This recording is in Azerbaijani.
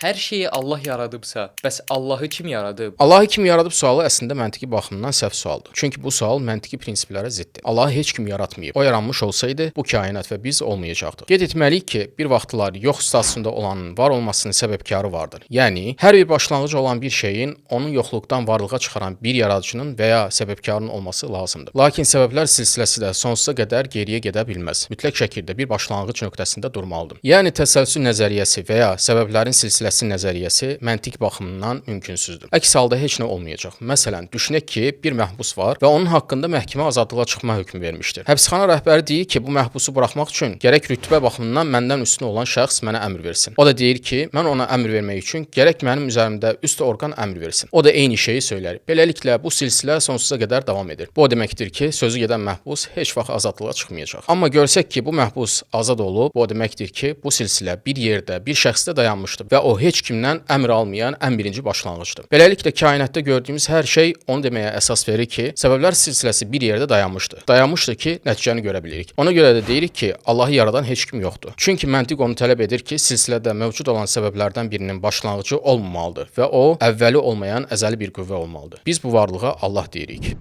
Hər şeyi Allah yaradıbsa, bəs Allahı kim yaradıb? Allahı kim yaradıb sualı əslində məntiqi baxımdan səhv sualdır. Çünki bu sual məntiqi prinsiplərə ziddir. Allahı heç kim yaratmayıb. O yaranmış olsaydı, bu kainat və biz olmayacaqdıq. Qeyd etməliyik ki, bir vaxtlar yox statusunda olanın var olmasının səbəbkarı vardır. Yəni, hər bir başlanğıc olan bir şeyin onun yoxluqdan varlığa çıxaran bir yaradıcının və ya səbəbkarının olması lazımdır. Lakin səbəblər silsiləsi də sonsuza qədər geriyə gedə bilməz. Mütləq şəkildə bir başlanğıc nöqtəsində durmalıdır. Yəni, təsəlsül nəzəriyyəsi və ya səbəblərin silsiləsi nəzəriyyəsi məntiq baxımından mümkünsüzdür. Əks halda heç nə olmayacaq. Məsələn, düşünək ki, bir məhbus var və onun haqqında məhkəmə azadlığa çıxma hökmü vermişdir. Həbsxana rəhbəri deyir ki, bu məhbusu buraxmaq üçün gərək rütbə baxımından məndən üstün olan şəxs mənə əmr versin. O da deyir ki, mən ona əmr vermək üçün gərək mənim üzərimdə üst orqan əmr versin. O da eyni şeyi söylər. Beləliklə bu silsilə sonsuza qədər davam edir. Bu o deməkdir ki, sözü gedən məhbus heç vaxt azadlığa çıxmayacaq. Amma görsək ki, bu məhbus azad olub, bu o deməkdir ki, bu silsilə bir yerdə, bir şəxsdə dayanmışdır və o heç kimdən əmr almayan ən birinci başlanğıcdır. Beləliklə kainatda gördüyümüz hər şey onu deməyə əsas verir ki, səbəblər silsiləsi bir yerdə dayanmışdır. Dayanmışdır ki, nəticəni görə bilirik. Ona görə də deyirik ki, Allahı yaradan heç kim yoxdur. Çünki məntiq onu tələb edir ki, silsilədə mövcud olan səbəblərdən birinin başlanğıcı olmamalıdır və o əvvəli olmayan əzəli bir qüvvə olmalıdır. Biz bu varlığa Allah deyirik.